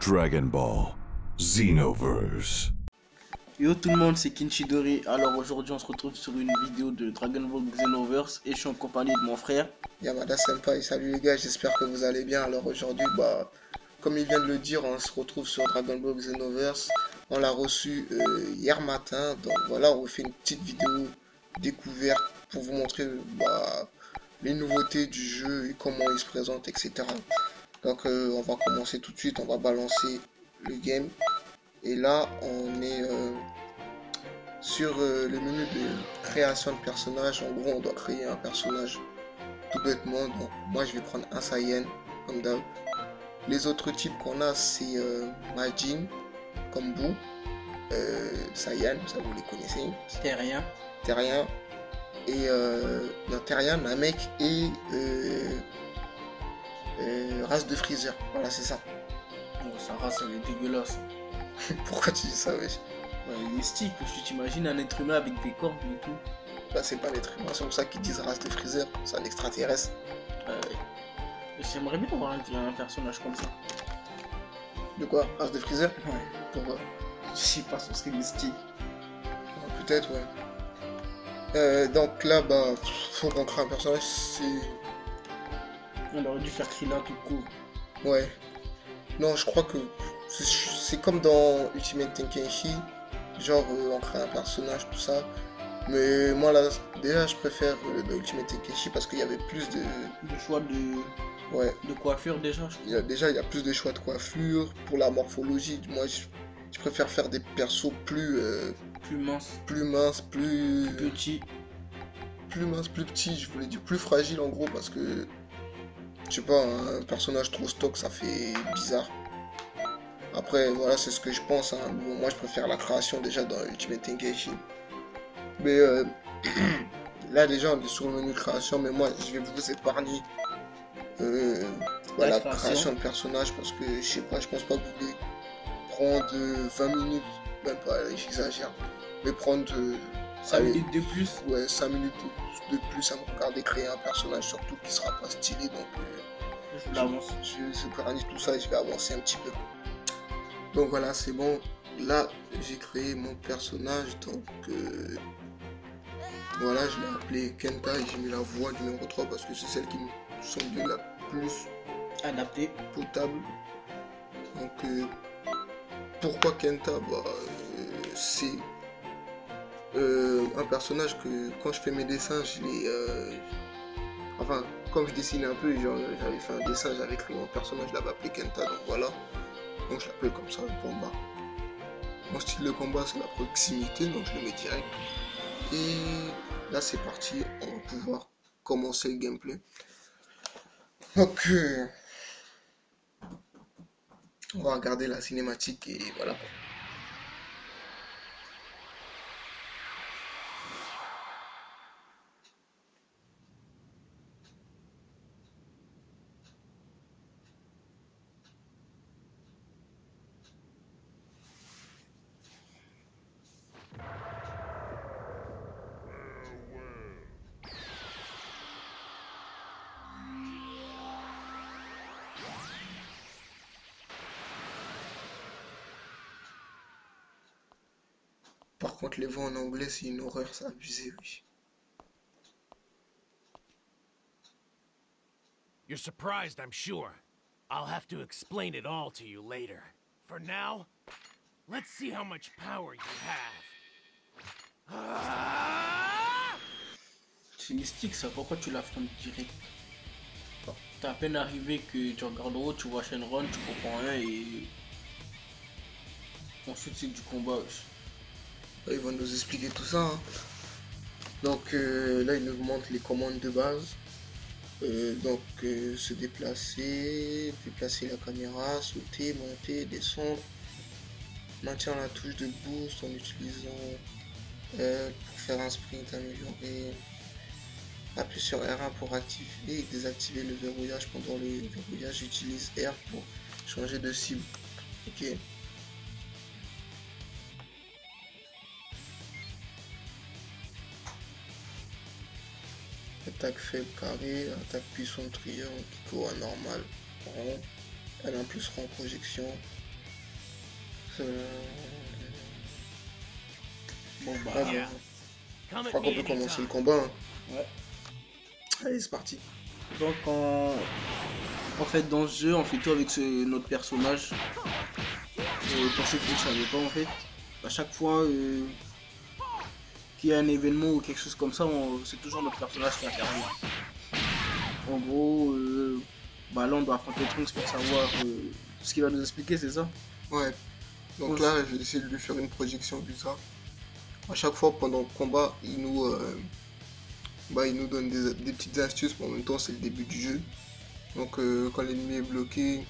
Dragon Ball Xenoverse. Yo tout le monde, c'est Kinchidori. Alors aujourd'hui on se retrouve sur une vidéo de Dragon Ball Xenoverse et je suis en compagnie de mon frère Yamada Senpai. Salut les gars, j'espère que vous allez bien. Alors aujourd'hui, comme il vient de le dire, on se retrouve sur Dragon Ball Xenoverse. On l'a reçu hier matin, donc voilà, on fait une petite vidéo découverte pour vous montrer les nouveautés du jeu et comment il se présente, etc. Donc on va commencer tout de suite, on va balancer le game. Et là, on est sur le menu de création de personnage. En gros, on doit créer un personnage tout bêtement. Donc moi, je vais prendre un Saiyan, comme d'hab. Les autres types qu'on a, c'est Majin, comme Buu, Saiyan, ça vous les connaissez. Terrien. Terrien. Et non, Terrien, Namek et race de Freezer. Voilà, c'est ça. Oh, sa race elle est dégueulasse. Pourquoi tu dis ça, wesh? Ouais, il est stick, tu t'imagines un être humain avec des cordes et tout. Bah, c'est pas l'être humain, c'est pour ça qu'ils disent race de Freezer. C'est un extraterrestre. J'aimerais bien avoir un personnage comme ça. De quoi? Race de Freezer? Ouais. Pourquoi? Je sais pas, ce serait mystique. Peut-être, ouais. Donc là, faut qu'on crée un personnage, c'est... On aurait dû faire Krillin tout court. Ouais. Non, je crois que c'est comme dans Ultimate Tenkaichi. Genre, on crée un personnage, tout ça. Mais moi, là, déjà, je préfère dans Ultimate Tenkaichi parce qu'il y avait plus de... Le choix de... Ouais. De coiffure déjà, je trouve. Il y a plus de choix de coiffure. Pour la morphologie, moi, je préfère faire des persos plus... Plus mince. Plus minces, plus... Petit. Plus mince, plus petit, je voulais dire plus fragile en gros parce que... Je sais pas, un personnage trop stock, ça fait bizarre. Après, voilà, c'est ce que je pense. Hein. Bon, moi, je préfère la création déjà dans Ultimate Tenkaichi. Mais là, déjà, on est sur le menu création. Mais moi, je vais vous épargner la création de personnage parce que, je sais pas, je pense pas que vous voulez prendre 20 minutes. Même pas, j'exagère. Mais prendre 5 minutes de plus. Ouais, 5 minutes de plus à me regarder créer un personnage, surtout qui sera pas stylé. Donc, je pérenise tout ça et je vais avancer un petit peu. Donc voilà, c'est bon. Là, j'ai créé mon personnage. Donc voilà, je l'ai appelé Kenta et j'ai mis la voix numéro 3 parce que c'est celle qui me semble la plus adaptée, potable. Donc pourquoi Kenta? C'est un personnage que quand je fais mes dessins, je l'ai... Enfin, comme je dessinais un peu, j'avais fait un dessin, j'avais créé mon personnage, je l'avais appelé Kenta, donc voilà. Donc je l'appelle comme ça, le combat. Mon style de combat, c'est la proximité, donc je le mets direct. Et là, c'est parti, on va pouvoir commencer le gameplay. Donc, on va regarder la cinématique et voilà. Par contre, les voix en anglais, c'est une horreur, c'est abusé, oui. You're surprised, I'm sure. I'll have to explain it all to you later. For now, let's see how much power you have. C'est mystique ça, pourquoi tu l'affrontes direct? T'as à peine arrivé que tu regardes en haut, tu vois Shenron, tu comprends rien et... Ensuite c'est du combat. Ils vont nous expliquer tout ça. Hein. Donc là, ils nous montrent les commandes de base. Se déplacer, déplacer la caméra, sauter, monter, descendre. Maintenir la touche de boost en utilisant pour faire un sprint amélioré. Appuyer sur R1 pour activer et désactiver le verrouillage. Pendant le verrouillage, j'utilise R pour changer de cible. Ok. Attaque faible carré, attaque puissante triangle, Kiko à normal, rond, elle a un plus rond projection, Bon bah, Ah, Yeah. Come je at crois qu'on me peut commencer le anytime. combat. Hein. ouais. Allez, c'est parti. Donc en fait dans ce jeu on fait tout avec notre personnage. Pour ceux qui ne savaient pas en fait, à chaque fois qu'il y a un événement ou quelque chose comme ça, c'est toujours notre personnage qui intervient. En gros, bah là on doit affronter Trunks pour savoir ce qu'il va nous expliquer, c'est ça? Ouais. Donc Ouais. là, je vais essayer de lui faire une projection du ça. À chaque fois pendant le combat, il nous donne des petites astuces, mais en même temps c'est le début du jeu. Donc quand l'ennemi est bloqué,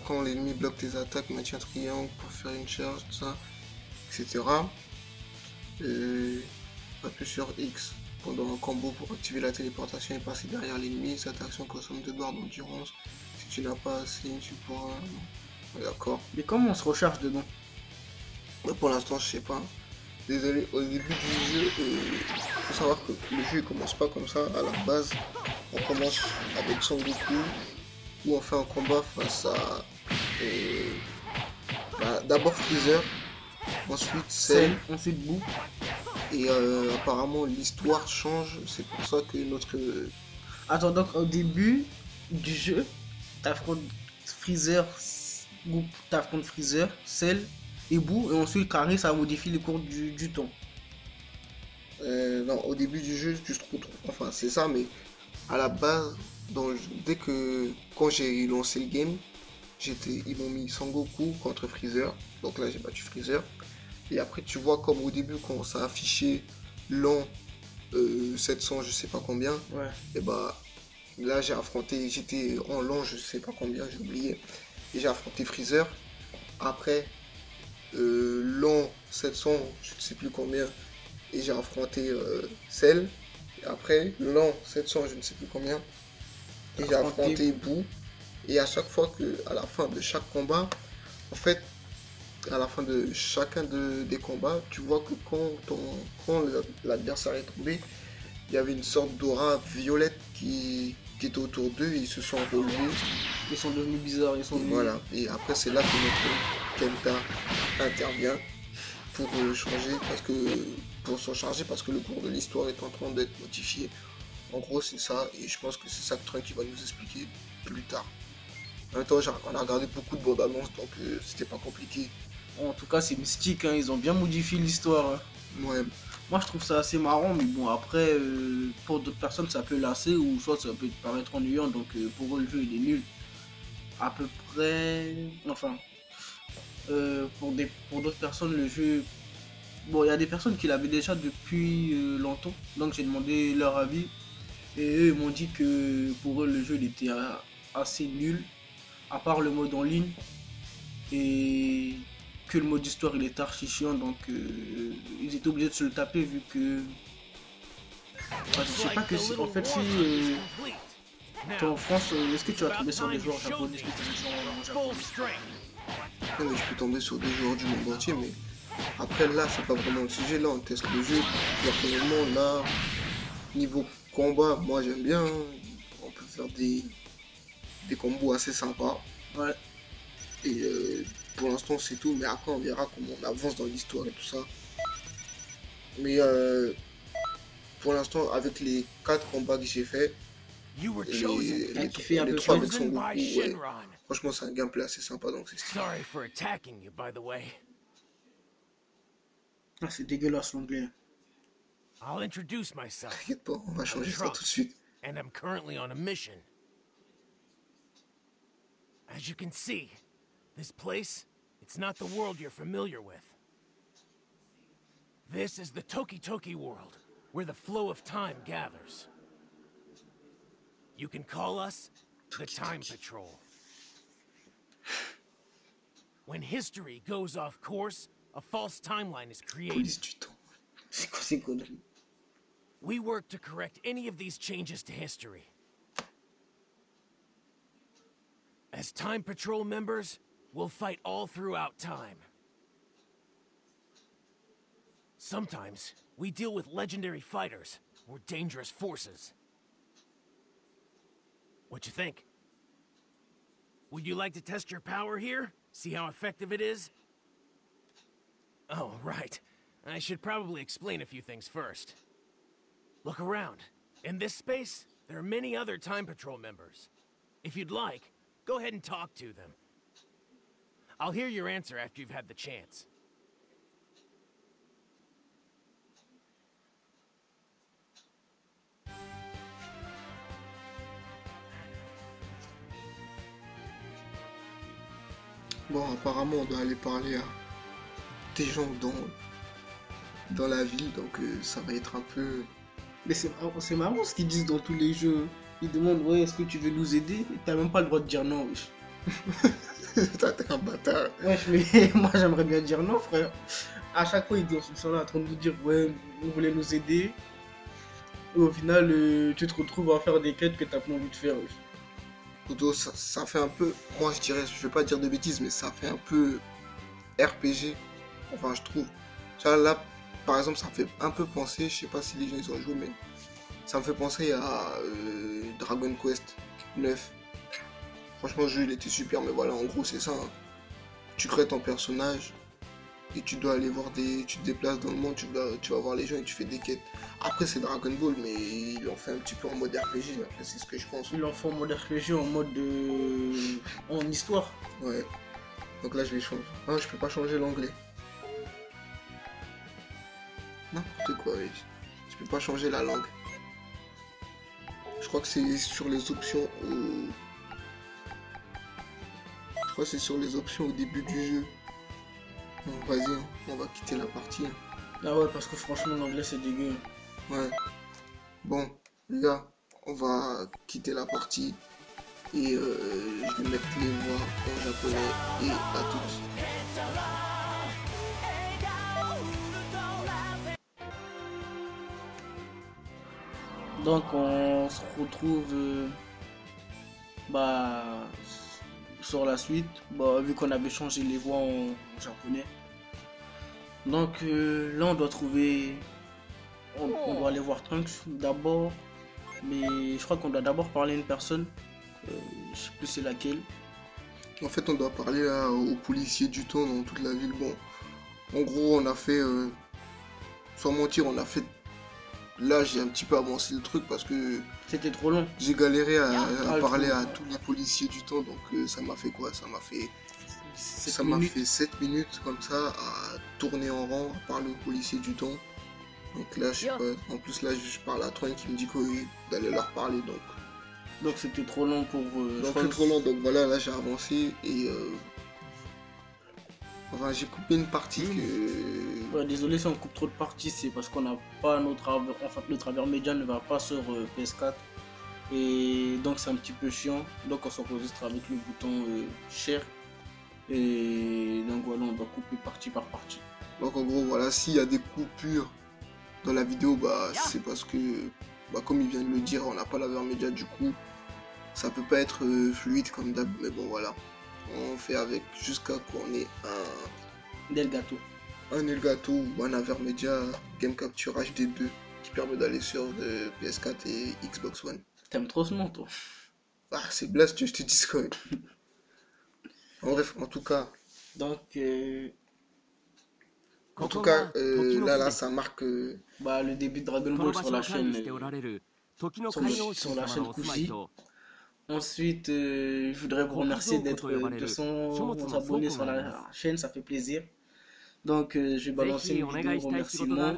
quand l'ennemi bloque tes attaques, maintiens triangle pour faire une charge, tout ça, etc. Appuie sur X pendant un combo pour activer la téléportation et passer derrière l'ennemi. Cette action consomme 2 barres d'endurance. Si tu n'as pas assez, tu pourras... D'accord. Mais comment on se recharge dedans? Pour l'instant, je sais pas. Désolé, au début du jeu, faut savoir que le jeu il commence pas comme ça. À la base, on commence avec Son Goku, où on fait un combat face à d'abord Freezer, ensuite Cell, ensuite Boo. et apparemment l'histoire change. C'est pour ça que notre Attends, donc au début du jeu, t'affrontes Freezer, t'affrontes Freezer, Cell et Boo, et ensuite Carré ça modifie les cours du temps. non, au début du jeu, tu te retrouves. Enfin, c'est ça, mais à la base, quand j'ai lancé le game, ils m'ont mis Sangoku contre Freezer. Donc là, j'ai battu Freezer. Et après, tu vois comme au début, quand ça affichait l'an 700, je sais pas combien. Ouais. Et bah là, j'étais en l'an, je sais pas combien, j'ai oublié. Et j'ai affronté Freezer. Après, l'an 700, je ne sais plus combien. Et j'ai affronté Cell. Et après, l'an 700, je ne sais plus combien. Et j'ai affronté Boo. Et à chaque fois à la fin de chaque combat, en fait, à la fin de chacun des combats, tu vois que quand l'adversaire est tombé, il y avait une sorte d'aura violette qui était autour d'eux et ils se sont relevés. Ils sont devenus bizarres, ils sont devenus... Voilà. Et après, c'est là que notre Kenta intervient pour changer, pour s'en charger, parce que le cours de l'histoire est en train d'être modifié. En gros, c'est ça, et je pense que c'est ça que Trunks va nous expliquer plus tard. En même temps, on a regardé beaucoup de bandes annonces, donc c'était pas compliqué. En tout cas, c'est mystique, hein, ils ont bien modifié l'histoire. Hein. Ouais. Moi, je trouve ça assez marrant, mais bon, après, pour d'autres personnes, ça peut lasser ou soit ça peut paraître ennuyant, donc pour eux, le jeu, il est nul. À peu près. Enfin, pour d'autres personnes, le jeu. Bon, il y a des personnes qui l'avaient déjà depuis longtemps, donc j'ai demandé leur avis. Et eux, ils m'ont dit que pour eux, le jeu, il était assez nul, à part le mode en ligne. Et que le mode histoire, il est archi chiant, donc ils étaient obligés de se le taper vu que. Enfin, je sais pas que si. En fait, si. T'es en France, est-ce que tu vas tomber sur des joueurs japonais? Est-ce que t'as des gens japonais? Ouais, mais je peux tomber sur des joueurs du monde entier, mais après là, c'est pas vraiment le sujet. Là, on teste le jeu. Personnellement, là, niveau combat, moi j'aime bien. Hein. On peut faire des combos assez sympas. Ouais. Et pour l'instant, c'est tout. Mais après, on verra comment on avance dans l'histoire et tout ça. Mais pour l'instant, avec les 4 combats que j'ai fait, les 3 avec Son Goku, ouais. Franchement, c'est un gameplay assez sympa, donc c'est stylé. Sorry for attacking you, by the way. Ah, c'est dégueulasse l'anglais. I'll introduce myself. T'inquiète pas, on va changer ça tout de suite. And I'm currently on a mission. As you can see, this place, it's not the world you're familiar with. This is the Toki Toki world, where the flow of time gathers. You can call us the Time Patrol. When history goes off course, a false timeline is created. Police du temps. C'est quoi ces conneries? We work to correct any of these changes to history. As Time Patrol members, we'll fight all throughout time. Sometimes, we deal with legendary fighters or dangerous forces. What you think? Would you like to test your power here? See how effective it is? Oh, right. I should probably explain a few things first. Look around. In this space, there are many other Time Patrol members. If you'd like, go ahead and talk to them. I'll hear your answer after you've had the chance. Bon, apparemment, on doit aller parler à des gens dans la ville, donc ça va être un peu... Mais c'est marrant ce qu'ils disent dans tous les jeux. Ils demandent, ouais, est-ce que tu veux nous aider? Et t'as même pas le droit de dire non, wesh. Toi, t'es un bâtard. Wesh, mais moi j'aimerais bien dire non, frère. À chaque fois, ils sont là en train de nous dire, ouais, vous voulez nous aider. Et au final, tu te retrouves à faire des quêtes que t'as pas envie de faire, wesh. Plutôt, ça fait un peu... Moi, je dirais, je vais pas dire de bêtises, mais ça fait un peu RPG. Enfin, je trouve. Tu vois, là, par exemple, ça me fait un peu penser, je sais pas si les gens ils ont joué, mais ça me fait penser à Dragon Quest 9. Franchement, le jeu il était super, mais voilà, en gros, c'est ça. Hein. Tu crées ton personnage et tu dois aller voir des. Tu te déplaces dans le monde, tu vas voir les gens et tu fais des quêtes. Après, c'est Dragon Ball, mais ils l'ont fait un petit peu en mode RPG, après, c'est ce que je pense. Ils l'en font en mode RPG, en mode en histoire. Ouais. Donc là, je vais changer. Ah, je peux pas changer l'anglais. N'importe quoi, oui. Je peux pas changer la langue. Je crois que c'est sur les options au... Je crois que c'est sur les options au début du jeu. Bon, vas-y, hein, on va quitter la partie. Ah ouais, parce que franchement, l'anglais c'est dégueu. Ouais. Bon, les gars, on va quitter la partie. Et je vais mettre les voix en japonais. Et à toutes. Donc on se retrouve bah, sur la suite, bah, vu qu'on avait changé les voix en japonais. Donc là on doit trouver, on doit aller voir Trunks d'abord, mais je crois qu'on doit d'abord parler à une personne, je sais plus c'est laquelle. En fait, on doit parler là, aux policiers du temps dans toute la ville. Bon, en gros, on a fait, sans mentir, on a fait. Là, j'ai un petit peu avancé le truc parce que C'était trop long. j'ai galéré à Ah, parler trop. à tous les policiers du temps. Donc, ça m'a fait quoi? Ça m'a fait 7 minutes comme ça à tourner en rang, à parler aux policiers du temps. Donc là, je sais pas. En plus, là, je parle à Troy qui me dit d'aller leur parler. Donc c'était trop long pour Donc Trunks. c'est trop long, donc voilà, là j'ai avancé et enfin j'ai coupé une partie que... Ouais, désolé si on coupe trop de parties, c'est parce qu'on n'a pas en fait le travers média ne va pas sur PS4 et donc c'est un petit peu chiant. Donc on s'enregistre avec le bouton share et donc voilà, on va couper partie par partie. Donc en gros voilà, s'il y a des coupures dans la vidéo, bah c'est parce que bah, comme il vient de le dire, on n'a pas la verre média, du coup ça peut pas être fluide comme d'hab, mais bon voilà, on fait avec jusqu'à qu'on ait Del gâteau. un Elgato ou un Avermedia Game Capture HD2 qui permet d'aller sur PS4 et Xbox One. T'aimes trop ce nom toi. Ah c'est blast que je te dise quoi. En bref, en tout cas, Donc là ça marque bah, le début de Dragon Ball sur la chaîne Kuji. Ensuite, je voudrais vous remercier d'être 200 abonnés sur la chaîne, ça fait plaisir. Donc, je vais balancer une vidéo remerciement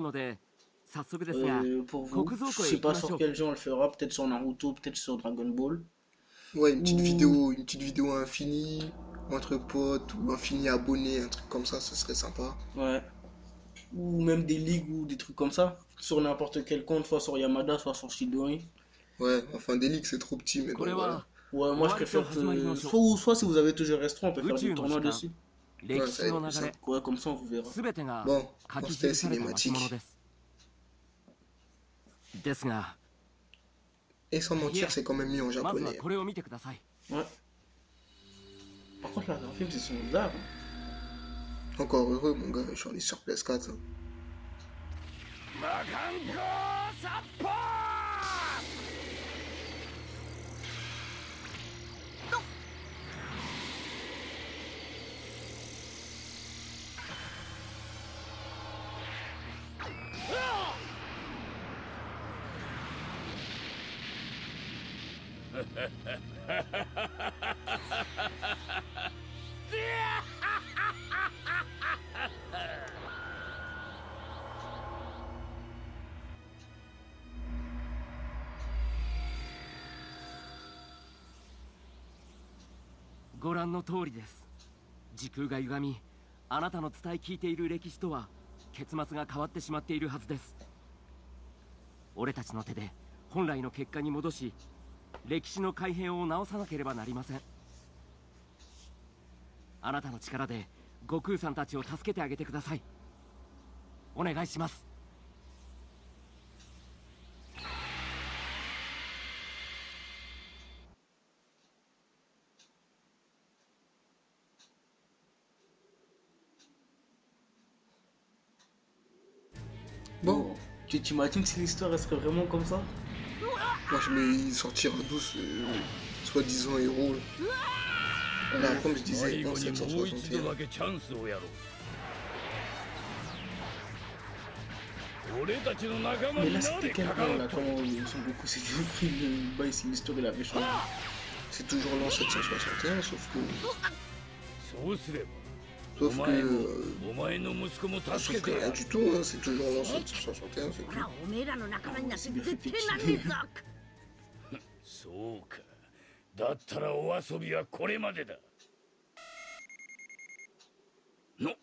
pour vous. Je sais pas sur quel jeu on le fera, peut-être sur Naruto, peut-être sur Dragon Ball. ouais, une petite vidéo infinie entre potes ou infini abonnés, un truc comme ça serait sympa. Ouais. Ou même des ligues ou des trucs comme ça. Sur n'importe quel compte, soit sur Yamada, soit sur Shidori. Ouais, enfin des ligues c'est trop petit, mais bon voilà. Ouais, moi je préfère soit si vous avez toujours restaurant, on peut faire des tournois dessus. Ouais, ça va être ça. Ouais, comme ça on vous verra. Bon, pour cette cinématique. Et sans mentir, c'est quand même mis en japonais. Ouais. Par contre, là, dans le film, c'est son art. Encore heureux, mon gars, j'en ai sur PS4. Hein. ご覧の通りです。時空が歪み、あなたの伝え聞いている歴史とは結末が変わってしまっているはずです。俺たちの手で本来の結果に戻し、歴史の改変を直さなければなりません。あなたの力で悟空さんたちを助けてあげてください。お願いします。Bon, tu t'imagines si l'histoire elle serait vraiment comme ça? Moi, je vais sortir d'où ce soi-disant héros. Là, comme je disais, en 761. Mais là, c'était quel an là, quand Son Goku s'était pris le bail si l'histoire il avait changé? C'est toujours l'an 761, sauf que. Sauf que. Rien du tout, hein, c'est toujours l'an 761, c'est tout. おめえらの仲間になって絶対なんねえぞ。そうか。だったらお遊びはこれまでだ。の。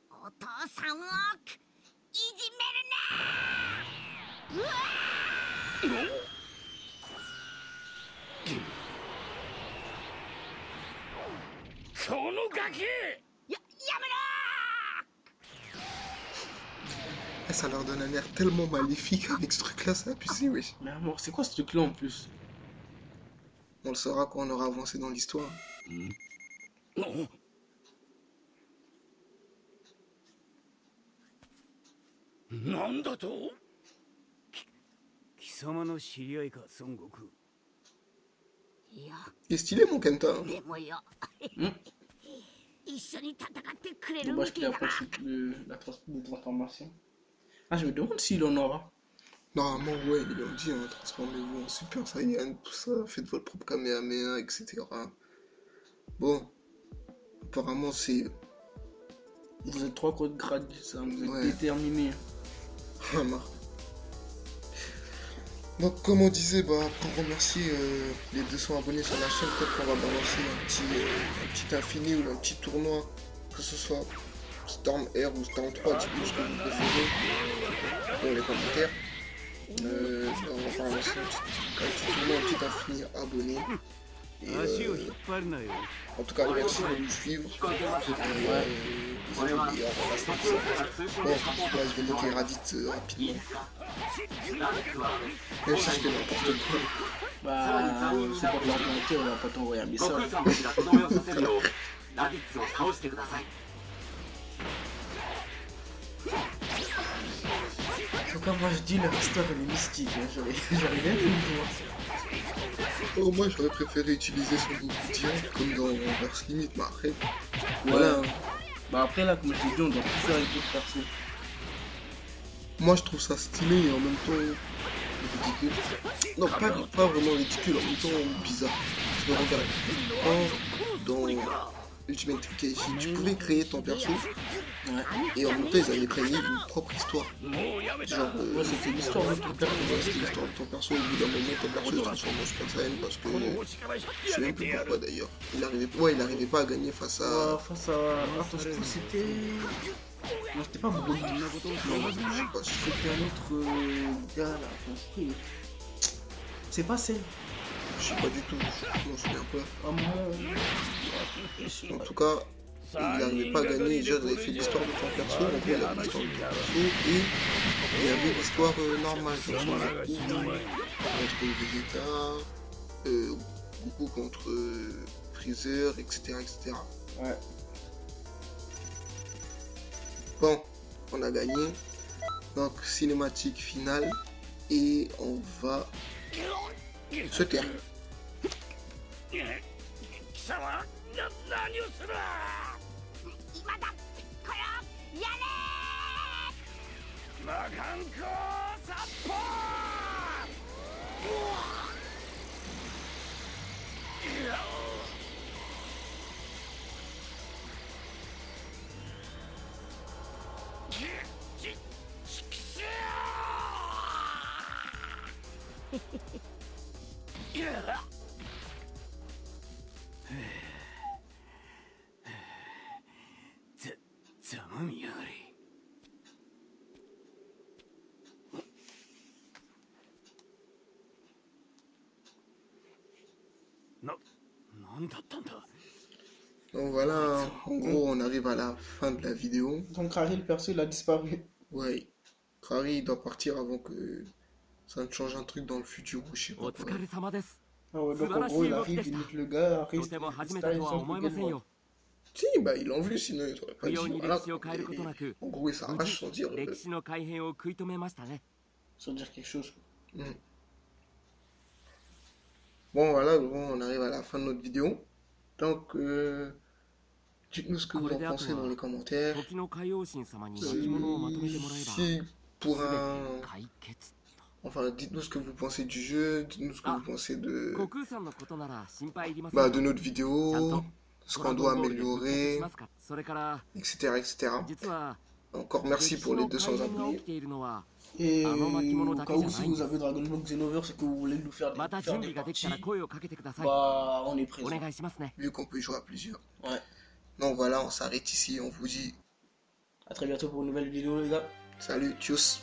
お父さんをいじめるな。うわこのガキ！やめろ。 Ça leur donne un air tellement maléfique avec ce truc-là, ça a pucé, wesh. Mais alors, c'est quoi ce truc là en plus? On le saura quand on aura avancé dans l'histoire. なんだと？貴様の知り合いか、孫悟空。いや、 Il est stylé, mon Kenta. でもよ。一緒に戦ってくれる Dommage み qu'il たい a だ pas な。 de transformation. Ah, je me demande s'il en aura. Normalement, ouais, ils l'ont dit, hein, transformez-vous en Super Saiyan, tout ça, faites votre propre Kamehameha, etc. Bon, apparemment, c'est. Vous êtes 3 codes grades, ça, vous êtes Ouais. déterminés. Ah, marre. Donc, comme on disait, bah, pour remercier les 200 abonnés sur la chaîne, peut-être qu'on va balancer un petit infini ou un petit tournoi, que ce soit Storm Air ou Storm 3, dites-nous ce que vous préférez dans les commentaires. On va balancer un petit tournoi, un petit infini abonné. Et, 足を引っ張るなよ。 en tout cas, merci de nous suivre. Et on va passer ça. Bon, là, je vais niquer Raditz rapidement. Même si je fais n'importe quoi. Bah, c'est pour leur volonté, on va pas t'envoyer un message. En tout cas, moi je dis leur histoire elle est mystique, hein. J'aurais bien voulu voir ça. Oh, moi, j'aurais préféré utiliser son Goku direct comme dans Verse Limit, mais après, Voilà. voilà. Bah après là, comme je t'ai dit, on doit tout faire avec d'autres personnes. Moi, je trouve ça stylé et en même temps ridicule. Non, pas vraiment ridicule, en même temps bizarre. Parce que regarde, dans Ultimate Keishi, tu pouvais créer ton perso et en même temps, ils avaient créé une propre histoire. Genre, Ouais, c'était l'histoire de ton perso. ouais, c'était l'histoire de ton perso. Au bout d'un moment, ton perso se transforme en Super Saiyan parce que je sais même plus pourquoi d'ailleurs. Il arrivait pas à gagner face à. Face à. Attends, je crois que c'était. Non, c'était pas Broly. Non, je sais pas si C'était un autre gars là. Attends, c'est qui? C'est pas celle. je sais pas du tout. Je m'en souviens pas. Ah mon. En tout cas, il n'arrivait pas à gagner. Déjà, ils avaient fait l'histoire de ton perso. En fait, il y avait l'histoire de ton perso et il y avait l'histoire normale. Genre sur Goku contre Vegeta, Goku contre Freezer, etc., etc. Ouais. Bon, on a gagné. Donc, cinématique finale. Et on va se taire. 貴様、何をする！今だ。これをやれ。魔漢コースざまみやがれ。なんだったんだ。 Donc voilà, en gros, on arrive à la fin de la vidéo. Donc Harry, le perso, il a disparu. Ouais, Harry il doit partir avant que ça ne change un truc dans le futur ou je sais お pas 疲 quoi. れ様です。 Ah ouais, donc en gros, il arrive, il nique le gars, Harry, とても初め Star, て ils とは sont 思え plus ま gay, せん ouais. よ。 Si, bah il l'ont vu, sinon il aurait pas 不 dit 要に voilà. 歴史を変えることなく、 En gros, il 無 s'arrache sans 事 dire. 歴史の改変を食い止めましたね。 Sans dire quelque chose. Bon, voilà, bon, on arrive à la fin de notre vidéo. Donc, dites-nous ce que vous en pensez dans les commentaires. 時の海王神様に巻物をまとめてもらえば、 Si pour 全て un... 解決。 Enfin, dites-nous ce que vous pensez du jeu, dites-nous ce que vous pensez de... 悟空さんのことなら心配いりません。 Bah, de notre vidéo, ce qu'on doit améliorer, それから、 etc., etc. 実は Encore merci pour les 200 abonnés. 起きているのは、 Et Ah non, au Makimono cas où, Dake, si j'ai vous un avez Dragon Ball Xenoverse et que vous voulez nous faire また des, 準 faire 備 des ができたら parties, 声をかけてください。 bah, on est お présent. 願いしますね。 Vu qu'on peut jouer à plusieurs. Ouais. Donc voilà, on s'arrête ici, on vous dit À très bientôt pour une nouvelle vidéo, les gars. salut, tchuss.